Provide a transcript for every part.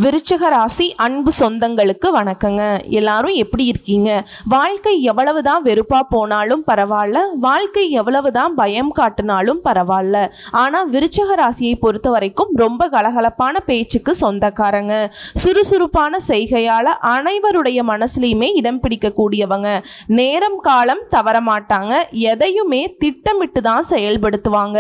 விருச்சிக ராசி அன்பு சொந்தங்களுக்கு வணக்கங்க. எல்லாரும் எப்படி இருக்கீங்க? வாழ்க்கை எவ்வளவுதான் வெறுப்பா போனாலும் பரவாயில்ல, வாழ்க்கை எவ்வளவுதான் பயம் காட்டினாலும் பரவாயில்ல, ஆனால் விருச்சிக ராசியை பொறுத்த வரைக்கும் ரொம்ப கலகலப்பான பேச்சுக்கு சொந்தக்காரங்க. சுறுசுறுப்பான செய்கையால் அனைவருடைய மனசுலையுமே இடம் பிடிக்கக்கூடியவங்க. நேரம் காலம் தவற மாட்டாங்க. எதையுமே திட்டமிட்டு தான் செயல்படுத்துவாங்க.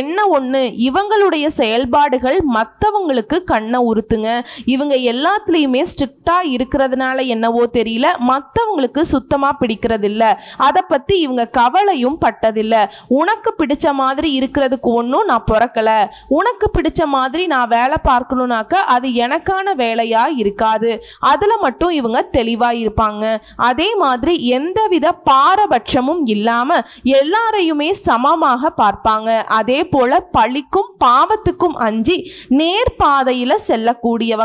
என்ன ஒன்று, இவங்களுடைய செயல்பாடுகள் மற்றவங்களுக்கு கண்ணை உறுத்துங்க. இவங்க எல்லாத்துலேயுமே ஸ்ட்ரிக்டாக இருக்கிறதுனால என்னவோ தெரியல, மற்றவங்களுக்கு சுத்தமாக பிடிக்கிறதில்ல. அதை பற்றி இவங்க கவலையும் பட்டதில்லை. உனக்கு பிடிச்ச மாதிரி இருக்கிறதுக்கு ஒன்றும் நான் பிறக்கலை, உனக்கு பிடிச்ச மாதிரி நான் வேலை பார்க்கணுனாக்க அது எனக்கான வேலையாக இருக்காது, அதில் மட்டும் இவங்க தெளிவாக இருப்பாங்க. அதே மாதிரி எந்தவித பாரபட்சமும் இல்லாமல் எல்லாரையுமே சமமாக பார்ப்பாங்க. அதே போல் பழிக்கும் பாவத்துக்கும் அஞ்சி நேர்பாதையில் செல்லக்கூடியவங்க.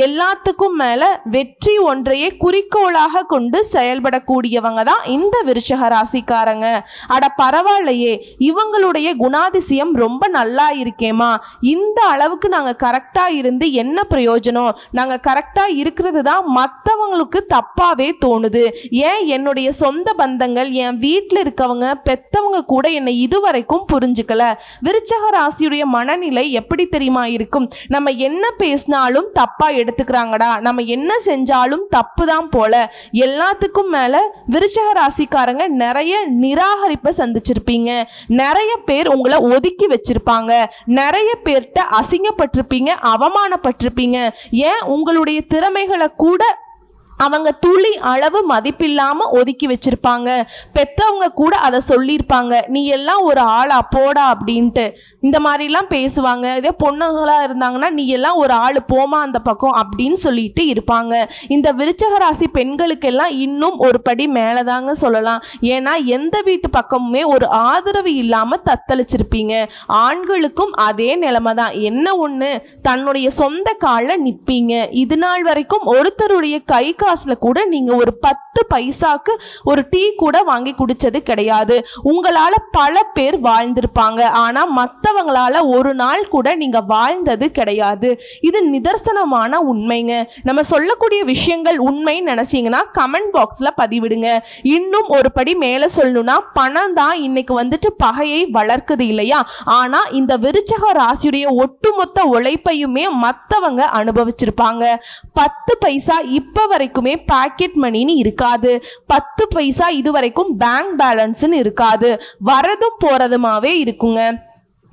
எல்லாத்துக்கும் மேல வெற்றி ஒன்றையே குறிக்கோளாக கொண்டு செயல்படக்கூடியவங்க தான் இந்த விருச்சிக ராசிக்காரங்க. அட பரவாயில்லையே, இவங்களுடைய குணாதிசயம் ரொம்ப நல்லா இருக்கேமா, இந்த அளவுக்கு நாங்க கரெக்டா இருந்து என்ன பிரயோஜனம், நாங்க கரெக்டா இருக்கிறது தான் மற்றவங்களுக்கு தப்பாவே தோணுது. ஏன் என்னுடைய சொந்த பந்தங்கள், என் வீட்டில் இருக்கவங்க பெத்தவங்க கூட என்னை இதுவரைக்கும் புரிஞ்சுக்கல. விருச்சிக ராசியுடைய மனநிலை எப்படி தெரியுமா இருக்கும்? நம்ம என்ன பேசினாலும் தப்பா எடுத்துக்கிறாங்கடா, நம்ம என்ன செஞ்சாலும் தப்பு தான் போல. எல்லாத்துக்கும் மேல விருச்சிக ராசிக்காரங்க நிறைய நிராகரிப்பை சந்திச்சிருப்பீங்க. நிறைய பேர் உங்களை ஒதுக்கி வச்சிருப்பாங்க. நிறைய பேர்கிட்ட அசிங்கப்பட்டிருப்பீங்க, அவமானப்பட்டிருப்பீங்க. ஏன் உங்களுடைய திறமைகளை கூட அவங்க துளி அளவு மதிப்பில்லாம ஒதுக்கி வச்சிருப்பாங்க. பெத்தவங்க கூட அதை சொல்லியிருப்பாங்க, நீ எல்லாம் ஒரு ஆளா போடா அப்படின்ட்டு இந்த மாதிரிலாம் பேசுவாங்க. இதே பொண்ணுங்களா இருந்தாங்கன்னா நீ எல்லாம் ஒரு ஆள் போமா அந்த பக்கம் அப்படின்னு சொல்லிட்டு இருப்பாங்க. இந்த விருச்சிக ராசி பெண்களுக்கெல்லாம் இன்னும் ஒரு படி மேலதாங்க சொல்லலாம். ஏன்னா எந்த வீட்டு பக்கமுமே ஒரு ஆதரவு இல்லாம தத்தளிச்சிருப்பீங்க. ஆண்களுக்கும் அதே நிலைமை தான். என்ன ஒண்ணு, தன்னுடைய சொந்த கால நிற்பீங்க. இது நாள் வரைக்கும் ஒருத்தருடைய கை காசுல கூட நீங்க ஒரு 10 பைசாக்கு ஒரு டீ கூட வாங்கி குடிச்சது கிடையாது. உங்களால பல பேர் வாழ்ந்திருப்பாங்க, ஆனா மற்றவங்களால ஒரு நாள் கூட நீங்க வாழ்ந்தது கிடையாது. இது நிதர்சனமான உண்மைங்க. நம்ம சொல்லக்கூடிய விஷயங்கள் உண்மைன்னு நினைச்சீங்கன்னா கமெண்ட் பாக்ஸ்ல பதிவிடுங்க. இன்னும் ஒரு படி மேல சொல்லணும்னா, பணம் தான் இன்னைக்கு வந்துட்டு பகையை வளர்க்குது இல்லையா? ஆனா இந்த விருச்சிக ராசியுடைய ஒட்டுமொத்த உழைப்பையுமே மற்றவங்க அனுபவிச்சிருப்பாங்க. 10 பைசா இப்ப வரைக்கும் பாக்கெட் மணின்னு இருக்காது. 10 பைசா இதுவரைக்கும் பேங்க் பேலன்ஸ்னு இருக்காது. வரதும் போறதுமாவே இருக்குங்க.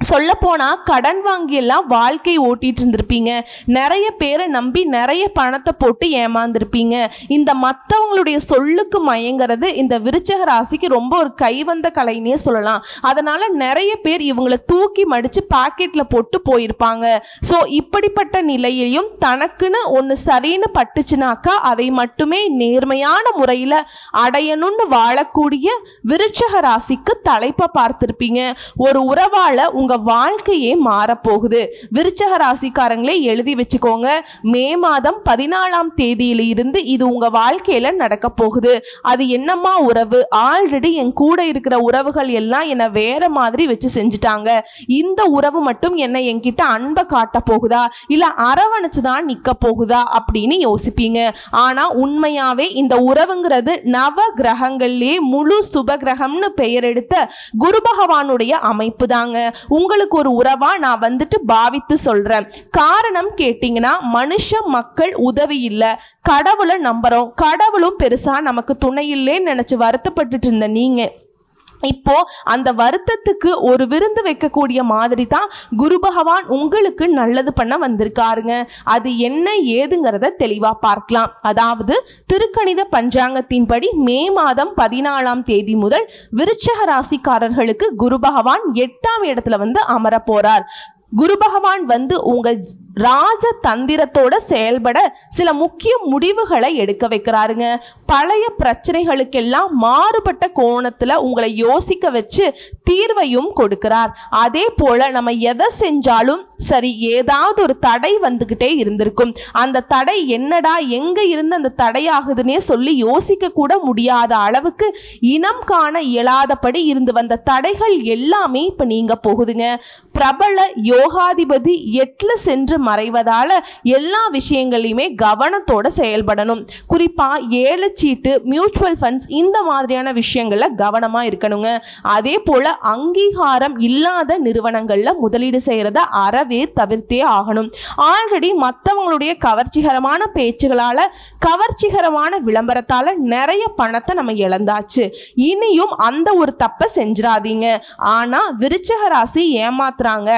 சொல்ல போனா கடன் வாங்கி எல்லாம் வாழ்க்கை ஓட்டிட்டு இருந்திருப்பீங்க. நிறைய பேரை நம்பி நிறைய பணத்தை போட்டு ஏமாந்துருப்பீங்க. இந்த மற்றவங்களுடைய சொல்லுக்கு மயங்கிறது இந்த விருச்சிக ராசிக்கு ரொம்ப ஒரு கைவந்த கலைன்னே சொல்லலாம். அதனால நிறைய பேர் இவங்களை தூக்கி மடிச்சு பாக்கெட்ல போட்டு போயிருப்பாங்க. ஸோ இப்படிப்பட்ட நிலையிலையும் தனக்குன்னு ஒன்று சரின்னு பட்டுச்சுனாக்கா அதை மட்டுமே நேர்மையான முறையில் அடையணும்னு வாழக்கூடிய விருச்சிக ராசிக்கு தலைப்பை பார்த்திருப்பீங்க. ஒரு உறவால உங்க வாழ்க்கையே மாறப்போகுது. விருச்சிக ராசிக்காரங்களே எழுதி வச்சுக்கோங்க, மே மாதம் 14ஆம் தேதியில இருந்து இது உங்க வாழ்க்கையில நடக்க போகுது. அது என்னம்மா உறவு? ஆல்ரெடி என் கூட இருக்கிற உறவுகள் எல்லாம் என்னை வேற மாதிரி வச்சு செஞ்சுட்டாங்க. இந்த உறவு மட்டும் என்னை என்கிட்ட அன்பை காட்ட போகுதா, இல்ல அரவணைச்சுதான் நிக்க போகுதா அப்படின்னு யோசிப்பீங்க. ஆனா உண்மையாவே இந்த உறவுங்கிறது நவ கிரகங்கள்லயே முழு சுப கிரகம்னு பெயர் எடுத்த குரு பகவானுடைய அமைப்பு தாங்க. உங்களுக்கு ஒரு உறவா நான் வந்துட்டு பாவித்து சொல்றேன். காரணம் கேட்டீங்கன்னா, மனுஷ மக்கள் உதவி இல்லை, கடவுளை நம்புறோம், கடவுளும் பெருசா நமக்கு துணை இல்லைன்னு நினைச்சு வருத்தப்பட்டுட்டு இருந்த நீங்க இப்போ அந்த வருத்தத்துக்கு ஒரு விருந்து வைக்கக்கூடிய மாதிரி தான் குரு பகவான் உங்களுக்கு நல்லது பண்ண வந்திருக்காருங்க. அது என்ன ஏதுங்கிறத தெளிவா பார்க்கலாம். அதாவது திருக்கணித பஞ்சாங்கத்தின்படி மே மாதம் 14ஆம் தேதி முதல் விருச்சிக ராசிக்காரர்களுக்கு குரு பகவான் 8ஆம் இடத்துல வந்து அமர போறார். குரு பகவான் வந்து உங்க ராஜ தந்திரத்தோட செயல்பட சில முக்கிய முடிவுகளை எடுக்க வைக்கிறாருங்க. பழைய பிரச்சனைகளுக்கெல்லாம் மாறுபட்ட கோணத்துல உங்களை யோசிக்க வச்சு தீர்வையும் கொடுக்கிறார். அதே போல நம்ம எதை செஞ்சாலும் சரி, ஏதாவது ஒரு தடை வந்துகிட்டே இருந்திருக்கும். அந்த தடை என்னடா, எங்க இருந்து அந்த தடையாகுதுன்னே சொல்லி யோசிக்க கூட முடியாத அளவுக்கு இனம் காண இயலாதபடி இருந்து வந்த தடைகள் எல்லாமே இப்ப நீங்க போகுதுங்க. பிரபல யோகாதிபதி 8ல சென்று மறைவதால எல்லா விஷயங்களையுமே கவனத்தோட செயல்படணும். குறிப்பா ஏலச்சீட்டு, மியூச்சுவல் ஃபண்ட்ஸ் இந்த மாதிரியான விஷயங்கள்ல கவனமா இருக்கணுங்க. அதே போல அங்கீகாரம் இல்லாத நிறுவனங்கள்ல முதலீடு செய்யறத அறவே தவிர்த்தே ஆகணும். ஆல்ரெடி மற்றவங்களுடைய கவர்ச்சிகரமான பேச்சுகளால, கவர்ச்சிகரமான விளம்பரத்தால நிறைய பணத்தை நம்ம இழந்தாச்சு. இனியும் அந்த ஒரு தப்பை செஞ்சிடாதீங்க. ஆனா விருச்சிக ராசி ஏமாத்துறாங்க,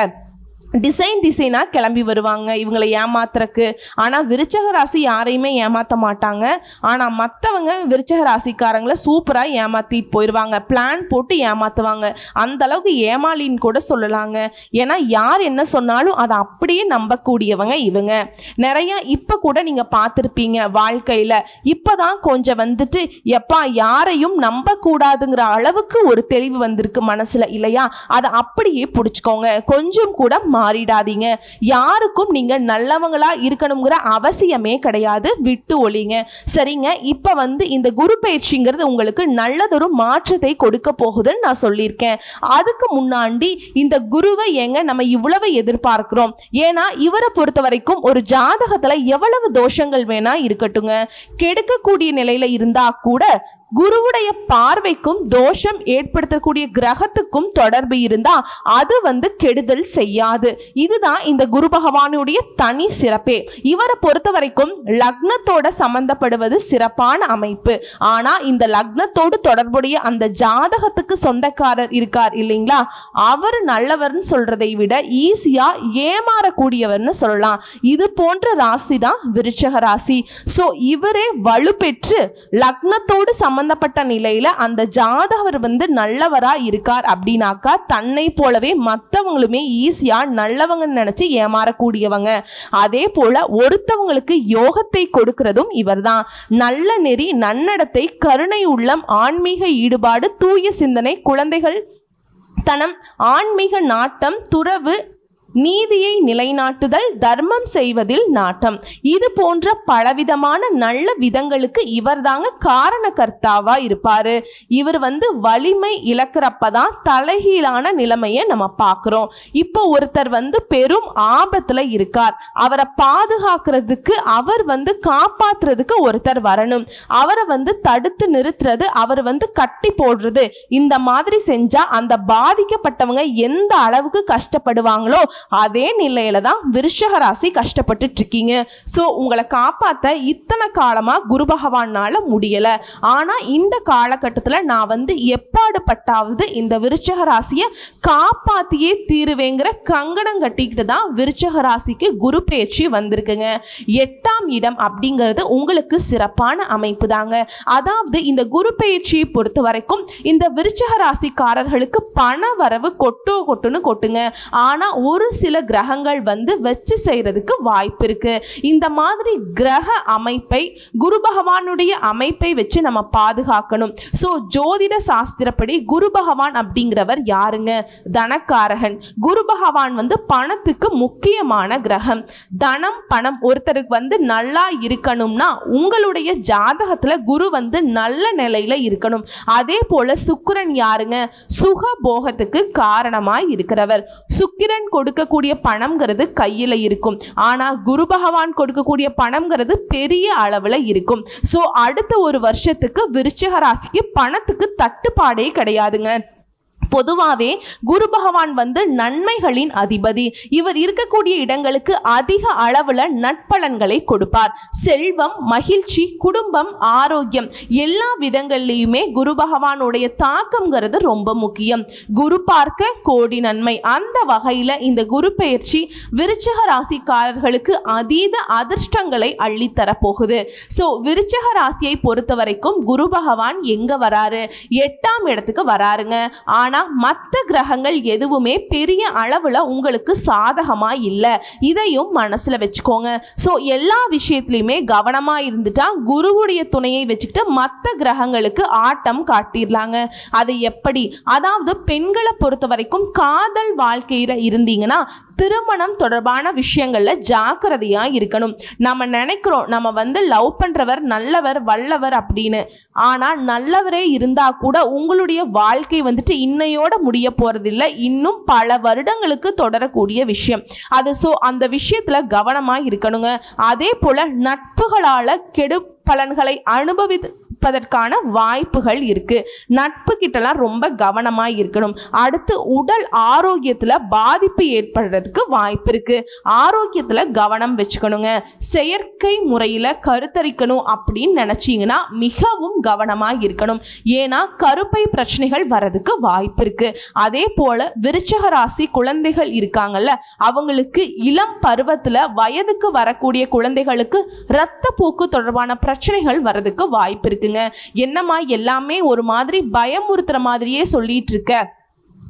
டிசைனா கிளம்பி வருவாங்க இவங்களை ஏமாத்துறக்கு. ஆனால் விருச்சிக ராசி யாரையுமே ஏமாற்ற மாட்டாங்க. ஆனால் மற்றவங்க விருச்சிக ராசிக்காரங்களை சூப்பராக ஏமாற்றிட்டு போயிடுவாங்க, பிளான் போட்டு ஏமாற்றுவாங்க. அந்த அளவுக்கு ஏமாளின்னு கூட சொல்லலாங்க. ஏன்னா யார் என்ன சொன்னாலும் அதை அப்படியே நம்பக்கூடியவங்க இவங்க. நிறைய இப்போ கூட நீங்கள் பார்த்துருப்பீங்க வாழ்க்கையில். இப்போ தான் கொஞ்சம் வந்துட்டு எப்பா யாரையும் நம்பக்கூடாதுங்கிற அளவுக்கு ஒரு தெளிவு வந்திருக்கு மனசில் இல்லையா? அதை அப்படியே பிடிச்சிக்கோங்க. கொஞ்சம் கூட மாறிடாதீங்க. யாருக்கும் நீங்க நல்லவங்களா இருக்கணுங்கிற அவசியமே கிடையாது. விட்டு ஒளிங்க. சரிங்க, இப்ப இந்த குரு பயிற்சிங்கிறது உங்களுக்கு நல்லதொரு மாற்றத்தை கொடுக்க போகுதுன்னு நான் சொல்லியிருக்கேன். அதுக்கு முன்னாடி இந்த குருவை ஏங்க நம்ம இவ்வளவு எதிர்பார்க்கிறோம்? ஏன்னா இவரை பொறுத்த வரைக்கும் ஒரு ஜாதகத்துல எவ்வளவு தோஷங்கள் வேணா இருக்கட்டுங்க, கெடுக்கக்கூடிய நிலையில இருந்தா கூட குருவுடைய பார்வைக்கும் தோஷம் ஏற்படுத்தக்கூடிய கிரகத்துக்கும் தொடர்பு இருந்தா அது கெடுதல் செய்யாது. இதுதான் இந்த குரு பகவானுடைய தனி சிறப்பே. இவரை பொறுத்த வரைக்கும் லக்னத்தோட சம்பந்தப்படுவது சிறப்பான அமைப்பு. ஆனா இந்த லக்னத்தோடு தொடர்புடைய அந்த ஜாதகத்துக்கு சொந்தக்காரர் இருக்கார் இல்லைங்களா, அவர் நல்லவர்னு சொல்றதை விட ஈஸியா ஏமாறக்கூடியவர்னு சொல்லலாம். இது போன்ற ராசி தான் விருச்சிக ராசி. சோ இவரே வலுப்பெற்று லக்னத்தோடு சம்பந்தப்பட்ட நிலையில அந்த ஜாதகர் நல்லவரா இருக்கார் அப்படின்னாக்கா தன்னை போலவே மற்றவங்களுமே ஈஸியா நல்லவங்க நினைச்சு ஏமாறக்கூடியவங்க. அதே போல ஒருத்தவங்களுக்கு யோகத்தை கொடுக்கிறதும் இவர்தான். நல்ல நெறி, நன்னடத்தை, கருணை உள்ளம், ஆன்மீக ஈடுபாடு, தூய சிந்தனை, குழந்தைகள் தனம், ஆன்மீக நாட்டம், துறவு, நீதியை நிலைநாட்டுதல், தர்மம் செய்வதில் நாட்டம், இது போன்ற பலவிதமான நல்ல விதங்களுக்கு இவர் தாங்க காரணகர்த்தாவா இருப்பாரு. இவர் வலிமை இழக்கிறப்பதான் தலைகீழான நிலைமையை நம்ம பார்க்கிறோம். இப்போ ஒருத்தர் பெரும் ஆபத்துல இருக்கார், அவரை பாதுகாக்கிறதுக்கு, அவர் காப்பாத்துறதுக்கு ஒருத்தர் வரணும். அவரை தடுத்து நிறுத்துறது, அவர் கட்டி போடுறது, இந்த மாதிரி செஞ்சா அந்த பாதிக்கப்பட்டவங்க எந்த அளவுக்கு கஷ்டப்படுவாங்களோ அதே நிலையில தான் விருச்சிக ராசி கஷ்டப்பட்டு இருக்கீங்க. சோ உங்களை காப்பாத்த இத்தனை காலமா குரு பகவானால முடியல. ஆனா இந்த காலகட்டத்தில் நான் எப்பாடுபட்டாவது இந்த விருச்சிக ராசியை காப்பாத்தியே தீருவேங்கிற கங்கணம் கட்டிக்கிட்டு தான் விருச்சிக ராசிக்கு குரு பயிற்சி வந்திருக்குங்க. 8ஆம் இடம் அப்படிங்கிறது உங்களுக்கு சிறப்பான அமைப்பு தாங்க. அதாவது இந்த குரு பயிற்சியை பொறுத்த வரைக்கும் இந்த விருச்சிக ராசிக்காரர்களுக்கு பண வரவு கொட்டுன்னு கொட்டுங்க. ஆனா ஒரு சில கிரகங்கள் வச்சு செய்யறதுக்கு வாய்ப்பு இருக்கு. இந்த மாதிரி கிரக அமைப்பை, குரு பகவானுடைய அமைப்பை வச்சு நம்ம பாதுகாக்கணும். சோ ஜோதிட சாஸ்திரப்படி குரு பகவான் அப்படிங்கிறவர் யாருங்க? தனக்காரகன். குரு பகவான் பணத்துக்கு முக்கியமான கிரகம். தனம், பணம் ஒருத்தருக்கு நல்லா இருக்கணும்னா உங்களுடைய ஜாதகத்துல குரு நல்ல நிலையில இருக்கணும். அதே போல சுக்கிரன் யாருங்க? சுக போகத்துக்கு காரணமாய் இருக்கிறவர். சுக்கிரன் கொடுக்கக்கூடிய பணம்ங்கிறது கையில இருக்கும். ஆனா குரு பகவான் கொடுக்கக்கூடிய பணம்ங்கிறது பெரிய அளவுல இருக்கும். சோ அடுத்த ஒரு வருஷத்துக்கு விருச்சிக ராசிக்கு பணத்துக்கு தட்டுப்பாடே கிடையாதுங்க. பொதுவாகவே குரு பகவான் நன்மைகளின் அதிபதி. இவர் இருக்கக்கூடிய இடங்களுக்கு அதிக அளவுல நட்பலன்களை கொடுப்பார். செல்வம், மகிழ்ச்சி, குடும்பம், ஆரோக்கியம் எல்லா விதங்கள்லையுமே குரு பகவானுடைய தாக்கம்ங்கிறது ரொம்ப முக்கியம். குரு பார்க்க கோடி நன்மை. அந்த வகையில இந்த குரு பயிற்சி விருச்சிக ராசிக்காரர்களுக்கு அதீத அதிர்ஷ்டங்களை அள்ளித்தர போகுது. சோ விருச்சிக ராசியை பொறுத்த வரைக்கும் குரு பகவான் எங்க வராரு? 8ஆம் இடத்துக்கு வராருங்க. ஆனா மற்ற கிரகங்கள் எதுவுமே பெரிய அளவுல உங்களுக்கு சாதகமா இல்ல. இதையும் மனசுல வச்சுக்கோங்க. சோ எல்லா விஷயத்திலுமே கவனமா இருந்துட்டா குருவுடைய துணையை வச்சுக்கிட்டு மற்ற கிரகங்களுக்கு ஆட்டம் காட்டிடலாங்க. அது எப்படி? அதாவது பெண்களை பொறுத்த வரைக்கும் காதல் வாழ்க்கையில இருந்தீங்கன்னா திருமணம் தொடர்பான விஷயங்கள்ல ஜாக்கிரதையா இருக்கணும். நம்ம நினைக்கிறோம் நம்ம லவ் பண்றவர் நல்லவர் வல்லவர் அப்படின்னு. ஆனா நல்லவரே இருந்தா கூட உங்களுடைய வாழ்க்கை இன்னையோட முடிய போறதில்லை, இன்னும் பல வருடங்களுக்கு தொடரக்கூடிய விஷயம் அது. அந்த விஷயத்துல கவனமா இருக்கணுங்க. அதே போல நட்புகளால கெடு பலன்களை அனுபவிப்பதற்கான வாய்ப்புகள் இருக்கு. நட்பு கிட்டலாம் ரொம்ப கவனமா இருக்கணும். அடுத்து உடல் ஆரோக்கியத்துல பாதிப்பு ஏற்படுறதுக்கு வாய்ப்பு இருக்கு. ஆரோக்கியத்துல கவனம் வச்சுக்கணுங்க. செயற்கை முறையில கருத்தரிக்கணும் அப்படின்னு நினைச்சீங்கன்னா மிகவும் கவனமா இருக்கணும். ஏன்னா கருப்பை பிரச்சனைகள் வரதுக்கு வாய்ப்பு இருக்கு. அதே போல விருச்சிக ராசி குழந்தைகள் இருக்காங்கல்ல, அவங்களுக்கு இளம் பருவத்துல வயதுக்கு வரக்கூடிய குழந்தைகளுக்கு இரத்த போக்கு தொடர்பான பிரச்சனைகள் வரதுக்கு வாய்ப்பு இருக்குங்க. என்னமா எல்லாமே ஒரு மாதிரி பயமுறுத்துற மாதிரியே சொல்லிட்டு இருக்க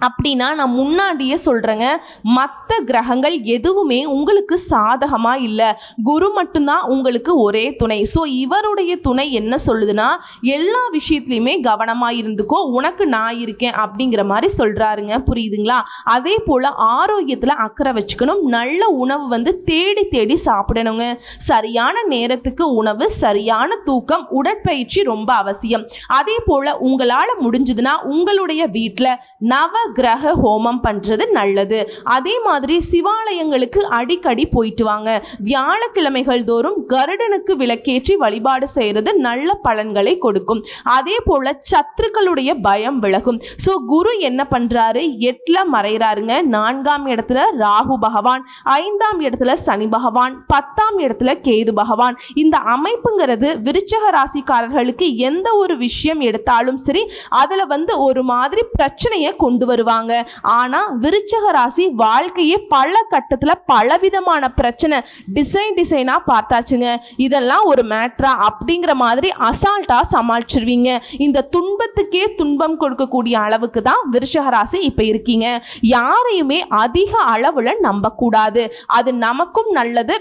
அப்படின்னா நான் முன்னாடியே சொல்கிறேங்க, மற்ற கிரகங்கள் எதுவுமே உங்களுக்கு சாதகமாக இல்லை. குரு மட்டும்தான் உங்களுக்கு ஒரே துணை. ஸோ இவருடைய துணை என்ன சொல்லுதுன்னா, எல்லா விஷயத்துலையுமே கவனமாக இருந்துக்கோ, உனக்கு நான் இருக்கேன் அப்படிங்கிற மாதிரி சொல்கிறாருங்க. புரியுதுங்களா? அதே போல் ஆரோக்கியத்தில் அக்கறை வச்சுக்கணும். நல்ல உணவு தேடி தேடி சாப்பிடணுங்க. சரியான நேரத்துக்கு உணவு, சரியான தூக்கம், உடற்பயிற்சி ரொம்ப அவசியம். அதே போல் உங்களால் முடிஞ்சதுன்னா உங்களுடைய வீட்டில் நவ கிரக ஹோமம் பண்றது நல்லது. அதே மாதிரி சிவாலயங்களுக்கு அடிக்கடி போயிட்டு வாங்க. வியாழக்கிழமைகள் தோறும் கருடனுக்கு விளக்கேற்றி வழிபாடு செய்யறது நல்ல பலன்களை கொடுக்கும். அதே போல சத்துருக்களுடைய பயம் விலகும். ஸோ குரு என்ன பண்றாரு, 8ல மறைகிறாருங்க. 4ஆம் இடத்துல ராகு பகவான், 5ஆம் இடத்துல சனி பகவான், 10ஆம் இடத்துல கேது பகவான். இந்த அமைப்புங்கிறது விருச்சிக ராசிக்காரர்களுக்கு எந்த ஒரு விஷயம் எடுத்தாலும் சரி அதுல ஒரு மாதிரி பிரச்சனையை கொண்டு வருவாங்க. ஆனா விருச்சிக ராசி வாழ்க்கையே பல கட்டத்துல பலவிதமான பிரச்சனை டிசைனா பார்த்தாச்சுங்க. இதெல்லாம் ஒரு மேட்ரா அப்படிங்கிற மாதிரி அசால்ட்டா சமாளிச்சிருவீங்க. இந்த துன்பத்துக்கே துன்பம் கொடுக்கக்கூடிய அளவுக்கு தான் விருச்சிக ராசி இப்ப இருக்கீங்க. யாரையுமே அதிக அளவுல நம்ப கூடாது. அது நமக்கும் நல்லது,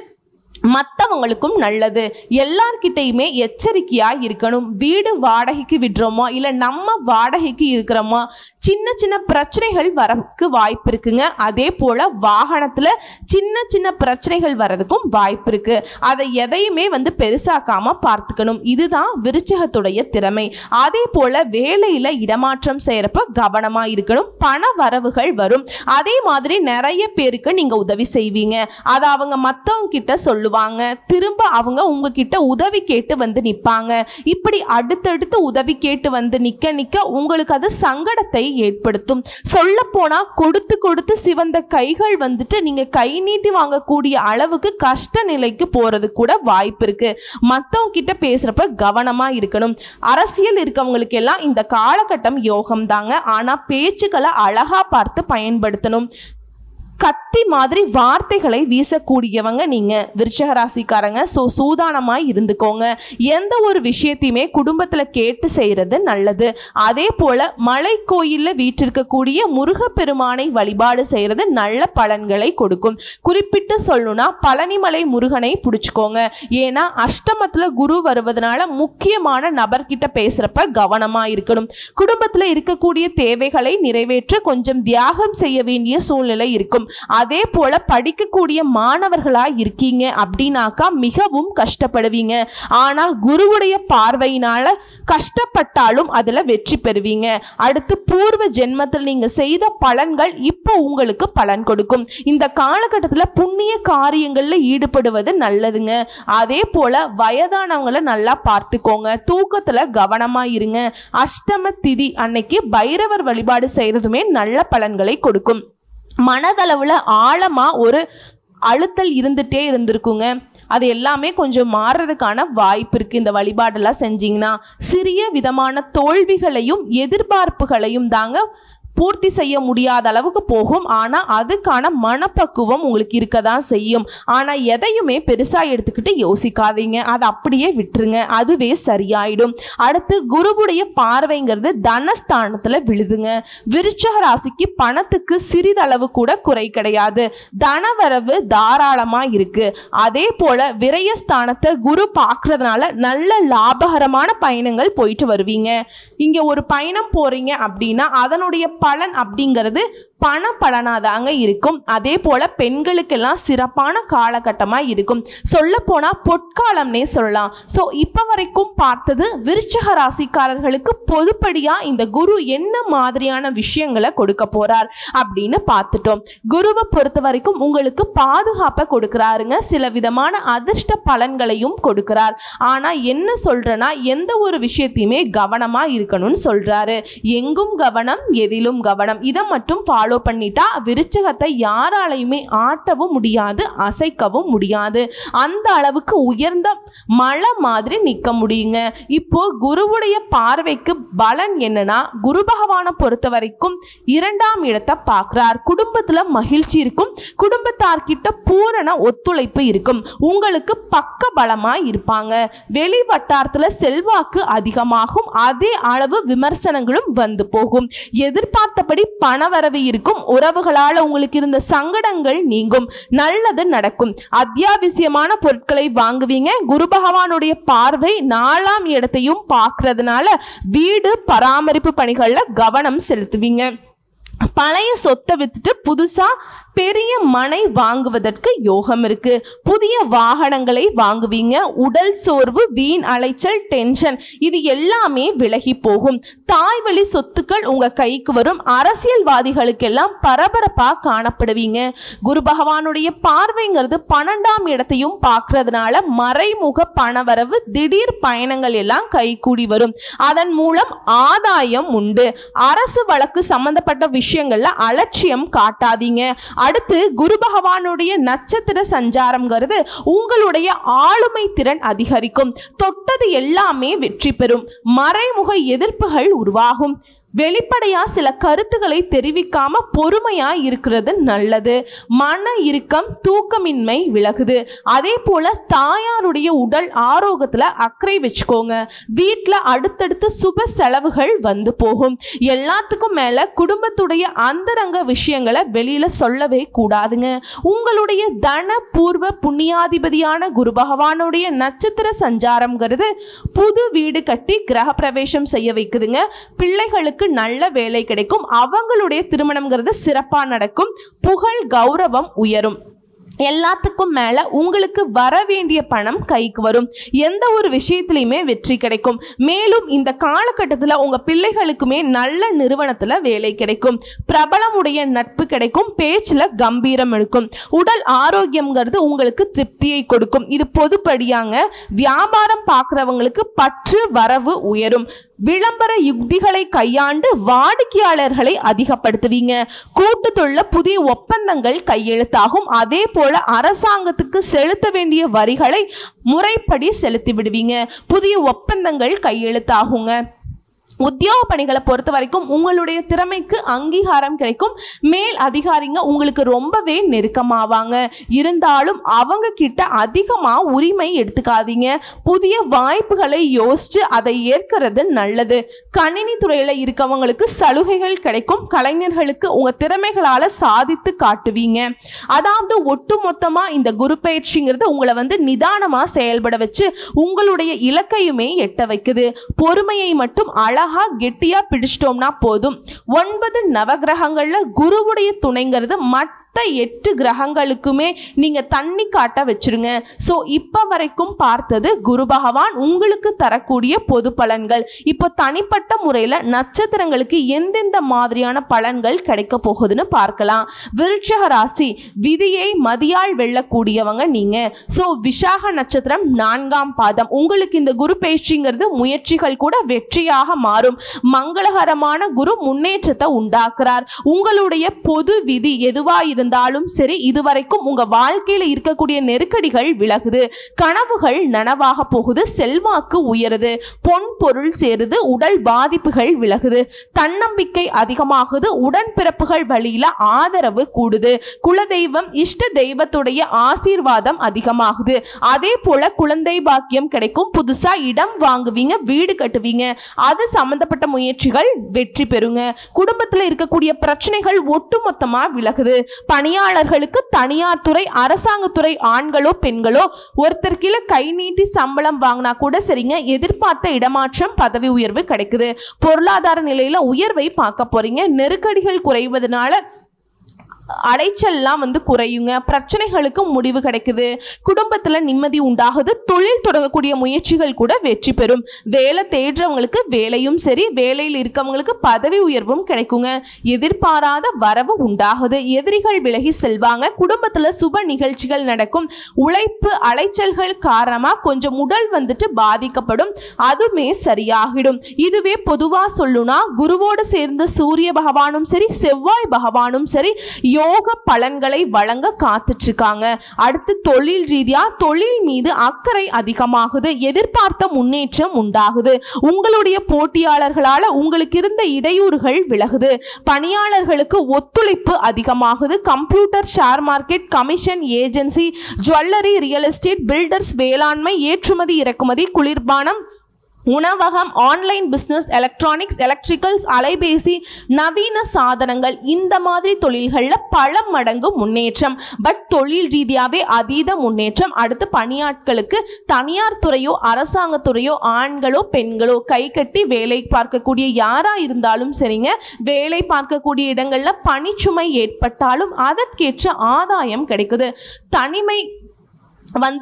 மற்றவங்களுக்கும் நல்லது. எல்லார்கிட்டையுமே எச்சரிக்கையா இருக்கணும். வீடு வாடகைக்கு விடுறோமா இல்லை நம்ம வாடகைக்கு இருக்கிறோமா, சின்ன சின்ன பிரச்சனைகள் வரக்கு வாய்ப்பு இருக்குங்க. அதே போல வாகனத்துல சின்ன சின்ன பிரச்சனைகள் வரதுக்கும் வாய்ப்பு இருக்கு. அதை எதையுமே பெருசாக்காம பார்த்துக்கணும். இதுதான் விருச்சிகத்துடைய திறமை. அதே போல வேலையில இடமாற்றம் செய்யறப்ப கவனமா இருக்கணும். பண வரவுகள் வரும். அதே மாதிரி நிறைய பேருக்கு நீங்க உதவி செய்வீங்க. அதை அவங்க மற்றவங்க கிட்ட சொல்லுவாங்க. திரும்ப அவங்க உங்ககிட்ட உதவி கேட்டு நிப்பாங்க. இப்படி அடுத்தடுத்து உதவி கேட்டு நிக்க நிக்க உங்களுக்கு அது சங்கடத்தை ஏற்படுத்தும். சொல்ல போனா கொடுத்து கொடுத்து சிவந்த கைகள் நீங்க கை நீட்டி வாங்கக்கூடிய அளவுக்கு கஷ்ட நிலைக்கு போறது கூட வாய்ப்பு இருக்கு. மத்தவங்க கிட்ட பேசுறப்ப கவனமா இருக்கணும். அரசியல் இருக்கவங்களுக்கு எல்லாம் இந்த காலகட்டம் யோகம் தாங்க. ஆனா பேச்சுக்களை அழகா பார்த்து பயன்படுத்தணும். கத்தி மாதிரி வார்த்தைகளை வீசக்கூடியவங்க நீங்க விருச்சிக ராசிக்காரங்க. ஸோ சூதானமாய் இருந்துக்கோங்க. எந்த ஒரு விஷயத்தையுமே குடும்பத்தில் கேட்டு செய்கிறது நல்லது. அதே போல மலை கோயிலில் வீற்றிருக்கக்கூடிய முருகப்பெருமானை வழிபாடு செய்கிறது நல்ல பலன்களை கொடுக்கும். குறிப்பிட்டு சொல்லணும்னா பழனிமலை முருகனை பிடிச்சிக்கோங்க. ஏன்னா அஷ்டமத்தில் குரு வருவதனால முக்கியமான நபர்கிட்ட பேசுகிறப்ப கவனமாக இருக்கணும். குடும்பத்தில் இருக்கக்கூடிய தேவைகளை நிறைவேற்ற கொஞ்சம் தியாகம் செய்ய வேண்டிய சூழ்நிலை இருக்கும். அதே போல படிக்கக்கூடிய மாணவர்களா இருக்கீங்க அப்படின்னாக்கா மிகவும் கஷ்டப்படுவீங்க. ஆனா குருவுடைய பார்வையினால கஷ்டப்பட்டாலும் அதுல வெற்றி பெறுவீங்க. அடுத்து பூர்வ ஜென்மத்தில் நீங்க செய்த பலன்கள் இப்போ உங்களுக்கு பலன் கொடுக்கும். இந்த காலகட்டத்தில் புண்ணிய காரியங்கள்ல ஈடுபடுவது நல்லதுங்க. அதே போல வயதானவங்களை நல்லா பார்த்துக்கோங்க. தூக்கத்துல கவனமா இருங்க. அஷ்டம திதி அன்னைக்கு பைரவர் வழிபாடு செய்யறதுமே நல்ல பலன்களை கொடுக்கும். மனதளவில் ஆழமாக ஒரு அழுத்தல் இருந்துகிட்டே இருந்திருக்குங்க. அது எல்லாமே கொஞ்சம் மாறுறதுக்கான வாய்ப்பு இருக்குது. இந்த வழிபாடெல்லாம் செஞ்சிங்கன்னா சிறிய விதமான தோல்விகளையும் எதிர்பார்ப்புகளையும் தாங்க பூர்த்தி செய்ய முடியாத அளவுக்கு போகும். ஆனால் அதுக்கான மனப்பக்குவம் உங்களுக்கு இருக்க தான் செய்யும். ஆனால் எதையுமே பெருசாக எடுத்துக்கிட்டு யோசிக்காதீங்க. அதை அப்படியே விட்டுருங்க. அதுவே சரியாயிடும். அடுத்து குருவுடைய பார்வைங்கிறது தனஸ்தானத்தில் விழுதுங்க. விருச்சிக ராசிக்கு பணத்துக்கு சிறிதளவு கூட குறை கிடையாது. தனவரவு தாராளமாக இருக்கு. அதே போல விரயஸ்தானத்தை குரு பார்க்கறதுனால நல்ல லாபகரமான பயணங்கள் போயிட்டு வருவீங்க. இங்கே ஒரு பயணம் போறீங்க அப்படின்னா அதனுடைய பலன் அப்படிங்கிறது பண பலனாதாங்க இருக்கும். அதே போல பெண்களுக்கெல்லாம் சிறப்பான காலகட்டமாக இருக்கும். சொல்ல போனால் பொற்காலம்னே சொல்லலாம். ஸோ இப்போ வரைக்கும் பார்த்தது விருச்சிக ராசிக்காரர்களுக்கு பொதுப்படியாக இந்த குரு என்ன மாதிரியான விஷயங்களை கொடுக்க போறார் அப்படின்னு பார்த்துட்டோம். குருவை பொறுத்த வரைக்கும் உங்களுக்கு பாதுகாப்பை கொடுக்கிறாருங்க, சில விதமான அதிர்ஷ்ட பலன்களையும் கொடுக்கிறார். ஆனால் என்ன சொல்றேன்னா, எந்த ஒரு விஷயத்தையுமே கவனமா இருக்கணும்னு சொல்றாரு. எங்கும் கவனம், எதிலும் கவனம். இதை மட்டும் ஃபாலோ பண்ணிட்டா விருச்சிகத்தை யாராலையுமே ஆட்டவும் முடியாது, அசைக்கவும் முடியாது. அந்த அளவுக்கு உயர்ந்த மலை மாதிரி நிற்க முடியுங்க. இப்போ குருவுடைய பார்வைக்கு பலன் என்னன்னா, குரு பகவானை பொறுத்த வரைக்கும் 2ஆம் இடத்தை பார்க்கிறார். குடும்பத்துல மகிழ்ச்சி இருக்கும், குடும்பத்தார்கிட்ட பூரண ஒத்துழைப்பு இருக்கும், உங்களுக்கு பக்க பலமா இருப்பாங்க. வெளி வட்டாரத்துல செல்வாக்கு அதிகமாகும், அதே அளவு விமர்சனங்களும் வந்து போகும். எதிர்பார்த்தபடி பணவரவு இருக்கும், உறவுகளால் உங்களுக்கு இருந்த சங்கடங்கள் நீங்கும், நல்லது நடக்கும். அத்தியாவசியமான பொருட்களை வாங்குவீங்க. குரு பகவானுடைய பார்வை 4ஆம் இடத்தையும் பார்க்கறதுனால வீடு பராமரிப்பு பணிகள்ல கவனம் செலுத்துவீங்க. பழைய சொத்தை வித்துட்டு புதுசா பெரிய மனை வாங்குவதற்கு யோகம் இருக்கு. புதிய வாகனங்களை வாங்குவீங்க. உடல் சோர்வு, வீண் அலைச்சல், டென்ஷன் இது எல்லாமே விலகி போகும். தாய் வழி சொத்துக்கள் உங்க கைக்கு வரும். அரசியல்வாதிகளுக்கெல்லாம் பரபரப்பா காணப்படுவீங்க. குரு பகவானுடைய பார்வைங்கிறது 12ஆம் இடத்தையும் பார்க்கறதுனால மறைமுக பணவரவு, திடீர் பயணங்கள் எல்லாம் கைகூடி வரும். அதன் மூலம் ஆதாயம் உண்டு. அரசு வழக்கு சம்பந்தப்பட்ட விஷயங்கள்ல அலட்சியம் காட்டாதீங்க. அடுத்து குரு பகவானுடைய நட்சத்திர சஞ்சாரம்ங்கிறது உங்களுடைய ஆளுமை திறன் அதிகரிக்கும். தொட்டது எல்லாமே வெற்றி பெறும். மறைமுக எதிர்ப்புகள் உருவாகும். வெளிப்படையா சில கருத்துக்களை தெரிவிக்காம பொறுமையா இருக்கிறது நல்லது. மன இறுக்கம், தூக்கமின்மை விலகுது. அதே போல தாயாருடைய உடல் ஆரோக்கியத்துல அக்கறை வச்சுக்கோங்க. வீட்டில் அடுத்தடுத்து சுப செலவுகள் வந்து போகும். எல்லாத்துக்கும் மேல குடும்பத்துடைய அந்தரங்க விஷயங்களை வெளியில சொல்லவே கூடாதுங்க. உங்களுடைய தன பூர்வ புண்ணியாதிபதியான குரு பகவானுடைய நட்சத்திர சஞ்சாரம்ங்கிறது புது வீடு கட்டி கிரக பிரவேசம் செய்ய வைக்குதுங்க. பிள்ளைகளுக்கு நல்ல வேலை கிடைக்கும். அவங்களுடைய திருமணம்ங்கிறது சிறப்பா நடக்கும். புகழ், கௌரவம் உயரும். எல்லாத்துக்கும் மேல உங்களுக்கு வர வேண்டிய பணம் கைக்கு வரும். எந்த ஒரு விஷயத்திலையுமே வெற்றி கிடைக்கும். மேலும் இந்த காலகட்டத்தில் உங்க பிள்ளைகளுக்குமே நல்ல நிறுவனத்துல வேலை கிடைக்கும். பிரபலமுடைய நட்பு கிடைக்கும். பேச்சுல கம்பீரம் இருக்கும். உடல் ஆரோக்கியம்ங்கிறது உங்களுக்கு திருப்தியை கொடுக்கும். இது பொதுப்படியாங்க. வியாபாரம் பார்க்குறவங்களுக்கு பற்று வரவு உயரும். விளம்பர யுக்திகளை கையாண்டு வாடிக்கையாளர்களை அதிகப்படுத்துவீங்க. கூட்டு தொழில புதிய ஒப்பந்தங்கள் கையெழுத்தாகும். அதே போல அரசாங்கத்துக்கு செலுத்த வேண்டிய வரிகளை முறைப்படி செலுத்தி விடுவீங்க. புதிய ஒப்பந்தங்கள் கையெழுத்தாகுங்க. உத்தியோக பணிகளை பொறுத்த வரைக்கும் உங்களுடைய திறமைக்கு அங்கீகாரம் கிடைக்கும். மேல் அதிகாரிங்க உங்களுக்கு ரொம்பவே நெருக்கமாவாங்க. இருந்தாலும் அவங்க கிட்ட அதிகமாக உரிமை எடுத்துக்காதீங்க. புதிய வாய்ப்புகளை யோசிச்சு அதை ஏற்கிறது நல்லது. கணினி துறையில் இருக்கவங்களுக்கு சலுகைகள் கிடைக்கும். கலைஞர்களுக்கு உங்க திறமைகளால சாதித்து காட்டுவீங்க. அதாவது ஒட்டு மொத்தமாக இந்த குரு பயிற்சிங்கிறது உங்களை நிதானமா செயல்பட வச்சு உங்களுடைய இலக்கையுமே எட்ட வைக்குது. பொறுமையை மட்டும் கெட்டியா பிடிச்சிட்டோம்னா போதும். 9 நவகிரகங்கள்ல குருவுடைய துணைங்கிறது மற்ற 8 கிரகங்களுக்குமே நீங்க தண்ணி காட்ட வச்சிருங்க. ஸோ இப்போ வரைக்கும் பார்த்தது குரு பகவான் உங்களுக்கு தரக்கூடிய பொது பலன்கள். இப்போ தனிப்பட்ட முறையில் நட்சத்திரங்களுக்கு எந்தெந்த மாதிரியான பலன்கள் கிடைக்க போகுதுன்னு பார்க்கலாம். விருச்சிக ராசி, விதியை மதியால் வெல்லக்கூடியவங்க நீங்க. ஸோ விஷாக நட்சத்திரம் 4ஆம் பாதம். உங்களுக்கு இந்த குரு பயிற்சிங்கிறது முயற்சிகள் கூட வெற்றியாக மாறும். மங்களகரமான குரு முன்னேற்றத்தை உண்டாக்குறார். உங்களுடைய பொது விதி எதுவா இருந்தாலும் சரி, இதுவரைக்கும் உங்க வாழ்க்கையில இருக்கக்கூடிய நெருக்கடிகள் விலகுது. கனவுகள் நனவாக போகுது. செல்வாக்கு உயருது. பொன் பொருள் சேருது. உடல் பாதிப்புகள் விலகுது. தன்னம்பிக்கை அதிகமாகுது. உடன்பிறப்புகள் வழியில ஆதரவு கூடுது. குலதெய்வம், இஷ்ட தெய்வத்துடைய ஆசீர்வாதம் அதிகமாகுது. அதே போல குழந்தை பாக்கியம் கிடைக்கும். புதுசா இடம் வாங்குவீங்க, வீடு கட்டுவீங்க. அது சம்பந்தப்பட்ட முயற்சிகள் வெற்றி பெறுங்க. குடும்பத்தில் இருக்கக்கூடிய பிரச்சனைகள் ஒட்டுமொத்தமா விலகுது. பணியாளர்களுக்கு தனியார் துறை, அரசாங்கத்துறை, ஆண்களோ பெண்களோ ஒருத்தர் கீழே கை நீட்டி சம்பளம் வாங்கினா கூட சரிங்க, எதிர்பார்த்த இடமாற்றம், பதவி உயர்வு கிடைக்குது. பொருளாதார நிலையில உயர்வை பார்க்க போறீங்க. நெருக்கடிகள் குறைவதனால அலைச்சல்லாம் குறையுங்க. பிரச்சனைகளுக்கு முடிவு கிடைக்குது. குடும்பத்தில் நிம்மதி உண்டாகுது. தொழில் தொடங்கக்கூடிய முயற்சிகள் கூட வெற்றி பெறும். வேலை தேடுறவங்களுக்கு வேலையும் சரி, வேலையில் இருக்கவங்களுக்கு பதவி உயர்வும் கிடைக்குங்க. எதிர்பாராத வரவு உண்டாகுது. எதிரிகள் விலகி செல்வாங்க. குடும்பத்தில் சுப நிகழ்ச்சிகள் நடக்கும். உழைப்பு அலைச்சல்கள் காரணமாக கொஞ்சம் உடல் பாதிக்கப்படும். அதுவுமே சரியாகிடும். இதுவே பொதுவாக சொல்லுனா குருவோடு சேர்ந்து சூரிய பகவானும் சரி, செவ்வாய் பகவானும் சரி யோக பலன்களை வழங்க காத்துட்டு இருக்காங்க. அடுத்து தொழில் ரீதியா தொழில் மீது அக்கறை அதிகமாகுது. எதிர்பார்த்த முன்னேற்றம் உண்டாகுது. உங்களுடைய போட்டியாளர்களால உங்களுக்கு இருந்த இடையூறுகள் விலகுது. பணியாளர்களுக்கு ஒத்துழைப்பு அதிகமாகுது. Computer, share market, commission, agency, jewellery, real estate, builders, வேளாண்மை, ஏற்றுமதி இறக்குமதி, குளிர்பானம், உணவகம், ஆன்லைன் பிஸ்னஸ், எலக்ட்ரானிக்ஸ், எலக்ட்ரிக்கல்ஸ், அலைபேசி, நவீன சாதனங்கள், இந்த மாதிரி தொழில்களில் பல மடங்கு முன்னேற்றம். பட் தொழில் ரீதியாகவே அதீத முன்னேற்றம். அடுத்து பணியாட்களுக்கு தனியார் துறையோ அரசாங்கத்துறையோ ஆண்களோ பெண்களோ கை கட்டி வேலை பார்க்கக்கூடிய யாராக இருந்தாலும் சரிங்க, வேலை பார்க்கக்கூடிய இடங்களில் பணிச்சுமை ஏற்பட்டாலும் அதற்கேற்ற ஆதாயம் கிடைக்குது. தனிமை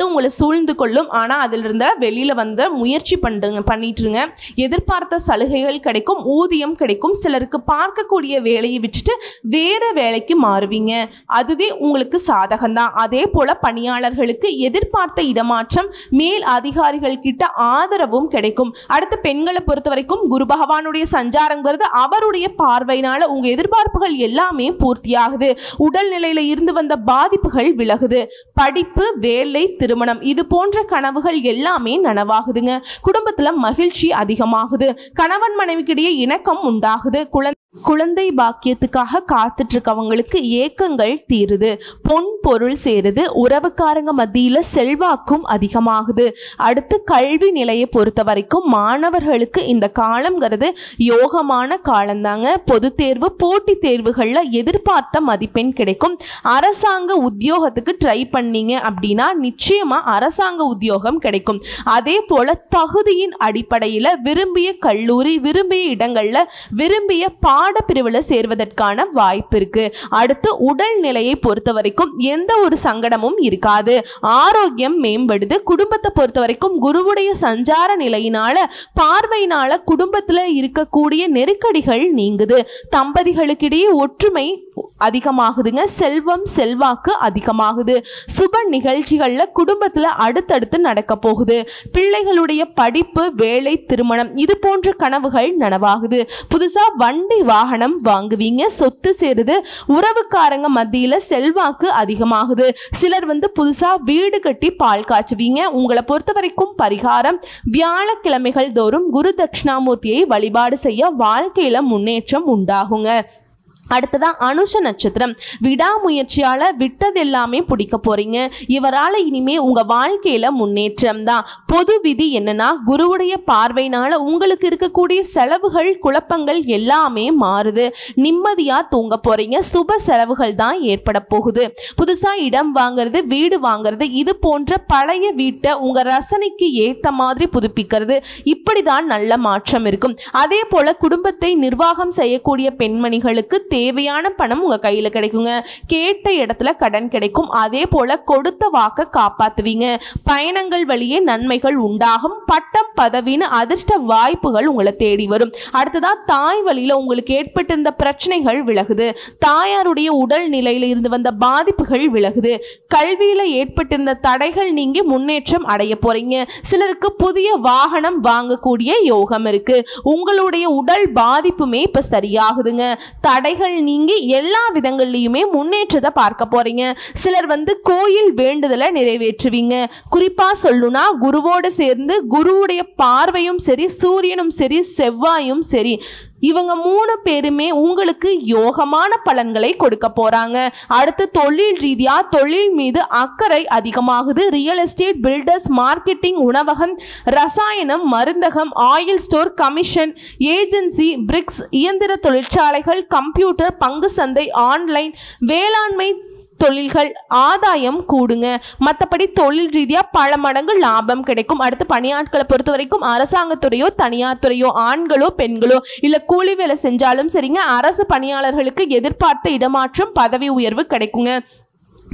உங்களை சூழ்ந்து கொள்ளும். ஆனால் அதிலிருந்து வெளியில் முயற்சி பண்ணிட்டுருங்க. எதிர்பார்த்த சலுகைகள் கிடைக்கும். ஊதியம் கிடைக்கும். சிலருக்கு பார்க்கக்கூடிய வேலையை விட்டுட்டு வேறு வேலைக்கு மாறுவீங்க. அதுவே உங்களுக்கு சாதகம்தான். அதே போல் பணியாளர்களுக்கு எதிர்பார்த்த இடமாற்றம், மேல் அதிகாரிகள் கிட்ட ஆதரவும் கிடைக்கும். அடுத்து பெண்களை பொறுத்த வரைக்கும் குரு பகவானுடைய சஞ்சாரங்கிறது அவருடைய பார்வையினால உங்கள் எதிர்பார்ப்புகள் எல்லாமே பூர்த்தியாகுது. உடல்நிலையில் இருந்து வந்த பாதிப்புகள் விலகுது. படிப்பு, வேலை, திருமணம் இது போன்ற கனவுகள் எல்லாமே நனவாகுதுங்க. குடும்பத்துல மகிழ்ச்சி அதிகமாகுது. கணவன் மனைவிக்கிடையே இணக்கம் உண்டாகுது. குழந்தை பாக்கியத்துக்காக காத்துட்டு இருக்கவங்களுக்கு ஏக்கங்கள் தீருது. பொன் பொருள் சேருது. உறவுக்காரங்க மத்தியில் செல்வாக்கும் அதிகமாகுது. அடுத்து கல்வி நிலையை பொறுத்த வரைக்கும் மாணவர்களுக்கு இந்த காலம்ங்கிறது யோகமான காலம்தாங்க. பொது தேர்வு, போட்டித் தேர்வுகளில் எதிர்பார்த்த மதிப்பெண் கிடைக்கும். அரசாங்க உத்தியோகத்துக்கு ட்ரை பண்ணீங்க அப்படின்னா நிச்சயமா அரசாங்க உத்தியோகம் கிடைக்கும். அதே போல தகுதியின் அடிப்படையில் விரும்பிய கல்லூரி, விரும்பிய இடங்கள்ல விரும்பிய பாடப்பிரிவில் சேர்வதற்கான வாய்ப்பு இருக்கு. அடுத்து உடல் நிலையை பொறுத்த வரைக்கும் எந்த ஒரு சங்கடமும் இருக்காது. ஆரோக்கியம் மேம்படுது. குடும்பத்தை பொறுத்த வரைக்கும் குருவுடைய சஞ்சார நிலையினால, பார்வையினால குடும்பத்தில் இருக்கக்கூடிய நெருக்கடிகள் நீங்குது. தம்பதிகளுக்கிடையே ஒற்றுமை அதிகமாகுதுங்க. செல்வம் செல்வாக்கு அதிகமாகுது. சுப நிகழ்ச்சிகளில் குடும்பத்தில் அடுத்தடுத்து நடக்க போகுது. பிள்ளைகளுடைய படிப்பு, வேலை, திருமணம் இது போன்ற கனவுகள் நனவாகுது. புதுசா வண்டி வாகனம் வாங்குவீங்க. சொத்து சேருது. உறவுக்காரங்க மத்தியில் செல்வாக்கு அதிகமாகுது. சிலர் புதுசா வீடு கட்டி பால் காய்ச்சுவீங்க. உங்களை பொறுத்த வரைக்கும் பரிகாரம், வியாழக்கிழமைகள் தோறும் குரு தட்சிணாமூர்த்தியை வழிபாடு செய்ய வாழ்க்கையில முன்னேற்றம் உண்டாகுங்க. அடுத்ததான் அனுஷ நட்சத்திரம். விடாமுயற்சியால் விட்டது எல்லாமே பிடிக்க போறீங்க. இவரால் இனிமே உங்க வாழ்க்கையில முன்னேற்றம் தான். பொது விதி என்னன்னா, குருவுடைய பார்வையினால உங்களுக்கு இருக்கக்கூடிய செலவுகள், குழப்பங்கள் எல்லாமே மாறுது. நிம்மதியா தூங்க போறீங்க. சுப செலவுகள் தான் ஏற்பட போகுது. புதுசா இடம் வாங்குறது, வீடு வாங்குறது இது போன்ற பழைய வீட்டை உங்க ரசனைக்கு ஏத்த மாதிரி புதுப்பிக்கிறது, இப்படிதான் நல்ல மாற்றம் இருக்கும். அதே போல குடும்பத்தை நிர்வாகம் செய்யக்கூடிய பெண்மணிகளுக்கு தேவையான பணம் உங்க கையில கிடைக்குங்க. கேட்ட இடத்துல கடன் கிடைக்கும். அதே போல கொடுத்த வாக்க காப்பாத்துவீங்க. பயணங்கள் வழியே நன்மைகள் உண்டாகும். பட்டம், பதவின்னு அதிர்ஷ்ட வாய்ப்புகள் உங்களை தேடி வரும். அடுத்ததா தாய் வழியில உங்களுக்கு ஏற்பட்டிருந்த பிரச்சனைகள் விலகுது. தாயாருடைய உடல் நிலையில இருந்து வந்த பாதிப்புகள் விலகுது. கல்வியில ஏற்பட்டிருந்த தடைகள் நீங்கி முன்னேற்றம் அடைய போறீங்க. சிலருக்கு புதிய வாகனம் வாங்கக்கூடிய யோகம் இருக்கு. உங்களுடைய உடல் பாதிப்புமே இப்ப சரியாகுதுங்க. தடைகள் நீங்கி எல்லா விதங்கள்லயுமே முன்னேற்றத்தை பார்க்க போறீங்க. சிலர் கோயில் வேண்டுதலை நிறைவேற்றுவீங்க. குறிப்பா சொல்லுனா குருவோடு சேர்ந்து குருவுடைய பார்வையும் சரி, சூரியனும் சரி, செவ்வாயும் சரி, இவங்க 3 பேருமே உங்களுக்கு யோகமான பலன்களை கொடுக்க போறாங்க. அடுத்து தொழில் ரீதியா தொழில் மீது அக்கறை அதிகமாகுது. ரியல் எஸ்டேட், பில்டர்ஸ், மார்க்கெட்டிங், உணவகம், ரசாயனம், மருந்தகம், oil store, commission, agency, BRICS, இயந்திர தொழிற்சாலைகள், கம்ப்யூட்டர், பங்கு சந்தை, ஆன்லைன், வேளாண்மை, தொழில்கள் ஆதாயம் கூடுங்க. மற்றபடி தொழில் ரீதியாக பல மடங்கு லாபம் கிடைக்கும். அடுத்து பணியாட்களை பொறுத்த வரைக்கும் அரசாங்கத்துறையோ தனியார் துறையோ ஆண்களோ பெண்களோ இல்லை கூலி வேலை செஞ்சாலும் சரிங்க, அரசு பணியாளர்களுக்கு எதிர்பார்த்த இடமாற்றம் பதவி உயர்வு கிடைக்குங்க.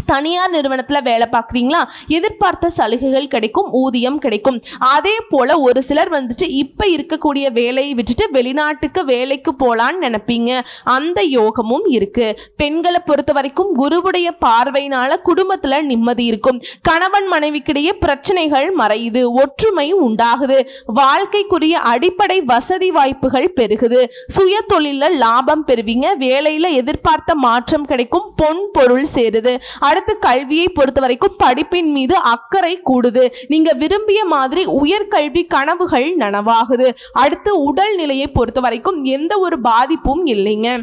தனியார் நிறுவனத்தில் வேலை பார்க்குறீங்களா, எதிர்பார்த்த சலுகைகள் கிடைக்கும், ஊதியம் கிடைக்கும். அதே போல் ஒரு சிலர் வந்துட்டு இப்போ இருக்கக்கூடிய வேலையை விட்டுட்டு வெளிநாட்டுக்கு வேலைக்கு போகலான்னு நினைப்பீங்க, அந்த யோகமும் இருக்குது. பெண்களை பொறுத்த வரைக்கும் குருவுடைய பார்வையினால் குடும்பத்தில் நிம்மதி இருக்கும். கணவன் மனைவிக்கிடையே பிரச்சனைகள் மறையுது, ஒற்றுமை உண்டாகுது, வாழ்க்கைக்குரிய அடிப்படை வசதி வாய்ப்புகள் பெருகுது, சுய தொழிலில் லாபம் பெறுவீங்க, வேலையில் எதிர்பார்த்த மாற்றம் கிடைக்கும், பொன் பொருள் சேருது. அடுத்து கல்வியை பொறுத்த வரைக்கும் படிப்பின் மீது அக்கறை கூடுது, நீங்க விரும்பிய மாதிரி உயர்கல்வி கனவுகள் நனவாகுது. அடுத்து உடல்நிலையை பொறுத்த வரைக்கும் எந்த ஒரு பாதிப்பும் இல்லைங்க.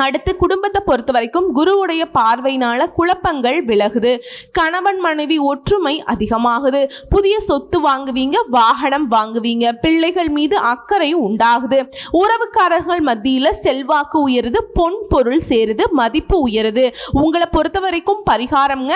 அடுத்து குடும்பத்தை பொறுத்த வரைக்கும் குருவுடைய பார்வையினால குழப்பங்கள் விலகுது, கணவன் மனைவி ஒற்றுமை அதிகமாகுது, புதிய சொத்து வாங்குவீங்க, வாகனம் வாங்குவீங்க, பிள்ளைகள் மீது அக்கறை உண்டாகுது, உறவுக்காரர்கள் மத்தியில் செல்வாக்கு உயருது, பொன் பொருள் சேருது, மதிப்பு உயருது. உங்களை பொறுத்த வரைக்கும் பரிகாரம்ங்க,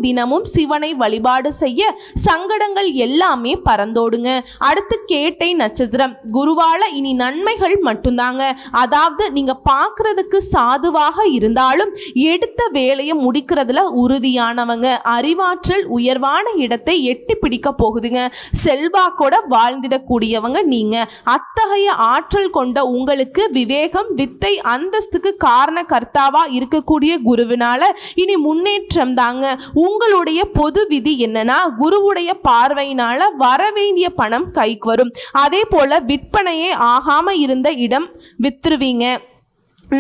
தினமும் சிவனை வழிபாடு செய்ய சங்கடங்கள் எல்லாமே பறந்தோடுங்க. அடுத்து கேட்டை நட்சத்திரம், குருவால இனி நன்மைகள் மட்டும்தாங்க. அதாவது நீங்க பார்க்கறதுக்கு சாதுவாக இருந்தாலும் எடுத்த வேலையை முடிக்கிறதுல உறுதியானவங்க, அறிவாற்றல் உயர்வான இடத்தை எட்டி பிடிக்க போகுதுங்க, செல்வாக்கோட வாழ்ந்திடக்கூடியவங்க நீங்க. அத்தகைய ஆற்றல் கொண்ட உங்களுக்கு விவேகம் வித்தை அந்தஸ்துக்கு காரண கர்த்தாவா இருக்கக்கூடிய குருவினால இனி முன்னேற்றம் தாங்க. உங்களுடைய பொது விதி என்னன்னா, குருவுடைய பார்வையினால வரவேண்டிய பணம் கைக்கு வரும். அதே போல விற்பனையே ஆகாம இருந்த இடம் வித்துருவீங்க,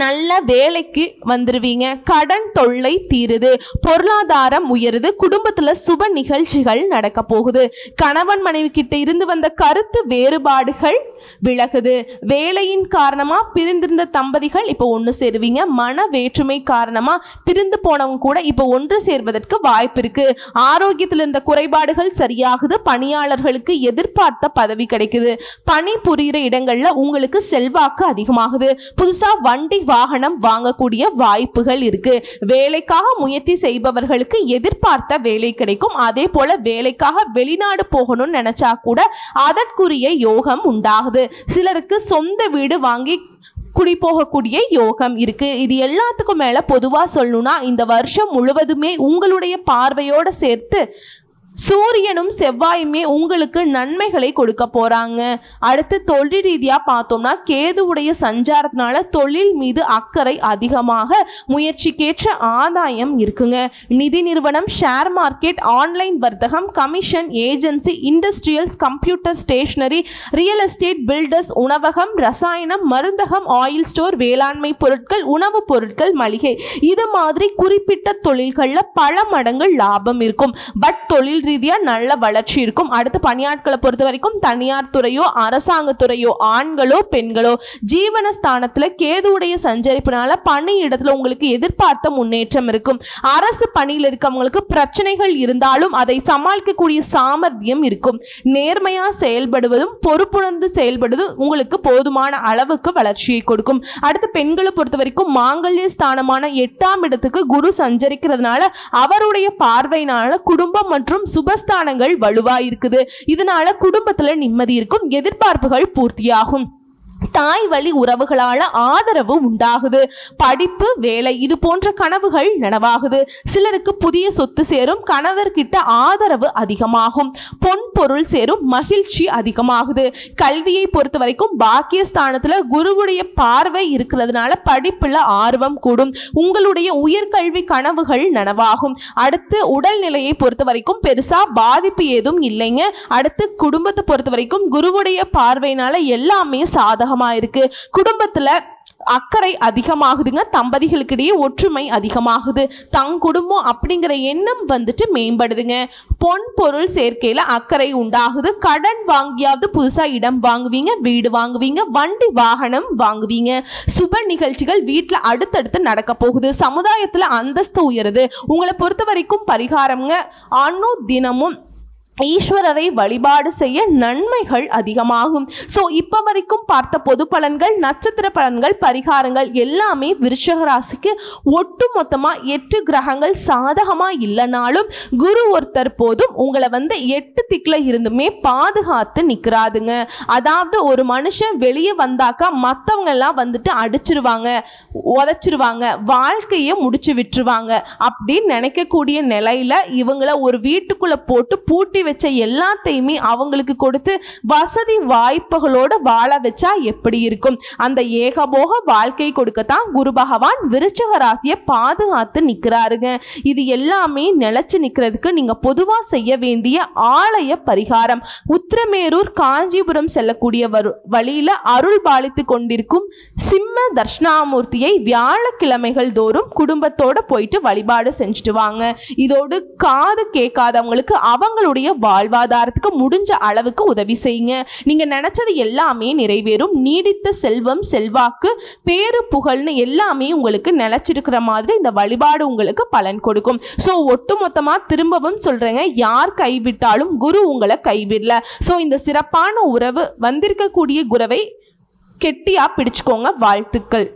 நல்ல வேலைக்கு வந்துருவீங்க, கடன் தொல்லை தீருது, பொருளாதாரம் உயருது, குடும்பத்தில் சுப நிகழ்ச்சிகள் நடக்க போகுது, கணவன் மனைவி கிட்ட இருந்து வந்த கருத்து வேறுபாடுகள் விலகுது, வேலையின் காரணமா பிரிந்திருந்த தம்பதிகள் இப்போ ஒன்று சேருவீங்க, மன வேற்றுமை காரணமா பிரிந்து போனவங்க கூட இப்போ ஒன்று சேர்வதற்கு வாய்ப்பு இருக்கு, ஆரோக்கியத்தில் இருந்த குறைபாடுகள் சரியாகுது, பணியாளர்களுக்கு எதிர்பார்த்த பதவி கிடைக்குது, பணி புரிகிற இடங்கள்ல உங்களுக்கு செல்வாக்கு அதிகமாகுது, புதுசா வண்டி வாகனம் வாங்கக்கூடிய வாய்ப்புகள் இருக்கு, வேலைக்காக முயற்சி செய்பவர்களுக்கு எதிர்பார்த்த வேலை கிடைக்கும். அதே போல வேலைக்காக வெளிநாடு போகணும்னு நினைச்சா கூட அதற்குரிய யோகம் உண்டாகுது. சிலருக்கு சொந்த வீடு வாங்கி குடி போகக்கூடிய யோகம் இருக்கு. இது எல்லாத்துக்கும் மேல பொதுவா சொல்லணும்னா இந்த வருஷம் முழுவதுமே உங்களுடைய பார்வையோட சேர்த்து சூரியனும் செவ்வாயுமே உங்களுக்கு நன்மைகளை கொடுக்க போறாங்க. அடுத்து தொழில் ரீதியா பார்த்தோம்னா கேதுவுடைய சஞ்சாரத்தினால தொழில் மீது அக்கறை அதிகமாக, முயற்சிக்கேற்ற ஆதாயம் இருக்குங்க. நிதி நிறுவனம், ஷேர் மார்க்கெட், ஆன்லைன் வர்த்தகம், commission, agency, industrials, computer, stationery, real estate, builders, உணவகம், ரசாயனம், மருந்தகம், ஆயில் ஸ்டோர், வேளாண்மை பொருட்கள், உணவு பொருட்கள், மளிகை, இது மாதிரி குறிப்பிட்ட தொழில்கள்ல பல மடங்கு லாபம் இருக்கும். பட் தொழில் ரீதியா நல்ல வளர்ச்சி இருக்கும். அடுத்து பணியாட்களை பொறுத்த வரைக்கும் தனியார் துறையோ அரசாங்கத்துறையோ ஆண்களோ பெண்களோ ஜீவனஸ்தானத்துல கேதுவுடைய சஞ்சரிப்பினால பணி இடத்துல உங்களுக்கு எதிர்பார்த்த முன்னேற்றம் இருக்கும். அரசு பணியில் இருக்கவங்களுக்கு பிரச்சனைகள் இருந்தாலும் அதை சமாளிக்கக்கூடிய சாமர்த்தியம் இருக்கும். நேர்மையா செயல்படுவதும் பொறுப்புணர்ந்து செயல்படுவதும் உங்களுக்கு போதுமான அளவுக்கு வளர்ச்சியை கொடுக்கும். அடுத்து பெண்களை பொறுத்த வரைக்கும் மாங்கல்ய ஸ்தானமான 8ஆம் இடத்துக்கு குரு சஞ்சரிக்கிறதுனால அவருடைய பார்வையினால குடும்பம் மற்றும் சுபஸ்தானங்கள் வலுவா இருக்குது. இதனால குடும்பத்துல நிம்மதி இருக்கும், எதிர்பார்ப்புகள் பூர்த்தியாகும், தாய் வழி உறவுகளால ஆதரவு உண்டாகுது, படிப்பு, வேலை இது போன்ற கனவுகள் நனவாகுது. சிலருக்கு புதிய சொத்து சேரும், கணவர்கிட்ட ஆதரவு அதிகமாகும், பொன் பொருள் சேரும், மகிழ்ச்சி அதிகமாகுது. கல்வியை பொறுத்த வரைக்கும் பாக்கியஸ்தானத்துல குருவுடைய பார்வை இருக்கிறதுனால படிப்புல ஆர்வம் கூடும், உங்களுடைய உயர்கல்வி கனவுகள் நனவாகும். அடுத்து உடல்நிலையை பொறுத்த வரைக்கும் பெருசா பாதிப்பு ஏதும் இல்லைங்க. அடுத்து குடும்பத்தை பொறுத்த வரைக்கும் குருவுடைய பார்வையினால எல்லாமே சாதகமா இருக்கு. குடும்பத்துல அக்கறை அதிகமாகுதுங்க, தம்பதிகளுக்கிடையே ஒற்றுமை அதிகமாகுது, தங் குடும்பம் அப்படிங்கிற எண்ணம் வந்துட்டு மேம்படுதுங்க. பொன் பொருள் சேர்க்கையில அக்கறை உண்டாகுது, கடன் வாங்கியாவது புதுசா இடம் வாங்குவீங்க, வீடு வாங்குவீங்க, வண்டி வாகனம் வாங்குவீங்க, சுப நிகழ்ச்சிகள் வீட்டில் அடுத்தடுத்து நடக்க போகுது, சமுதாயத்துல அந்தஸ்து உயருது. உங்களை பொறுத்த வரைக்கும் பரிகாரம்ங்க, தினமும் ஈஸ்வரரை வழிபாடு செய்ய நன்மைகள் அதிகமாகும். ஸோ இப்போ வரைக்கும் பார்த்த பொது பலன்கள், நட்சத்திர பலன்கள், பரிகாரங்கள் எல்லாமே விருச்சிக ராசிக்கு ஒட்டு மொத்தமாக 8 கிரகங்கள் சாதகமாக இல்லைனாலும் குரு ஒருத்தர் போதும் உங்களை 8 திக்கில் இருந்துமே பாதுகாத்து நிற்கிறாதுங்க. அதாவது ஒரு மனுஷன் வெளியே வந்தாக்கா மற்றவங்க எல்லாம் அடிச்சிருவாங்க, உதச்சிருவாங்க, வாழ்க்கையை முடிச்சு விட்டுருவாங்க அப்படின்னு நினைக்கக்கூடிய நிலையில இவங்களை ஒரு வீட்டுக்குள்ள போட்டு பூட்டி வச்ச எல்லாத்தையுமே அவங்களுக்கு கொடுத்து வசதி வாய்ப்புகளோட வாழ வச்சா எப்படி இருக்கும்? அந்த ஏகபோக வாழ்க்கை கொடுக்கத்தான் குரு பகவான் விருச்சிக ராசியை பாதுகாத்து நிற்கிறாருங்க. இது எல்லாமே நிலைச்சு நிற்கிறதுக்கு நீங்க பொதுவா செய்ய வேண்டிய ஆலய பரிகாரம், உத்திரமேரூர் காஞ்சிபுரம் செல்லக்கூடிய வழியில அருள் பாலித்து கொண்டிருக்கும் சிம்ம தர்ஷனாமூர்த்தியை வியாழக்கிழமைகள் தோறும் குடும்பத்தோட போயிட்டு வழிபாடு செஞ்சுட்டு வாங்க. இதோடு காது கேட்காதவங்களுக்கு அவங்களுடைய வாழ்வாதாரத்துக்கு முடிஞ்ச அளவுக்கு உதவி செய்யுங்க. நீங்க நினைச்சது எல்லாமே நிறைவேறும். நீடித்த செல்வம், செல்வாக்கு, பேரு, புகழ்னு எல்லாமே உங்களுக்கு நிலைச்சிருக்கிற மாதிரி இந்த வழிபாடு உங்களுக்கு பலன் கொடுக்கும். ஸோ ஒட்டுமொத்தமா திரும்பவும் சொல்றேங்க, யார் கைவிட்டாலும் குரு உங்களை கைவிடல. ஸோ இந்த சிறப்பான உறவு வந்திருக்கக்கூடிய குருவை கெட்டியா பிடிச்சுக்கோங்க. வாழ்த்துக்கள்.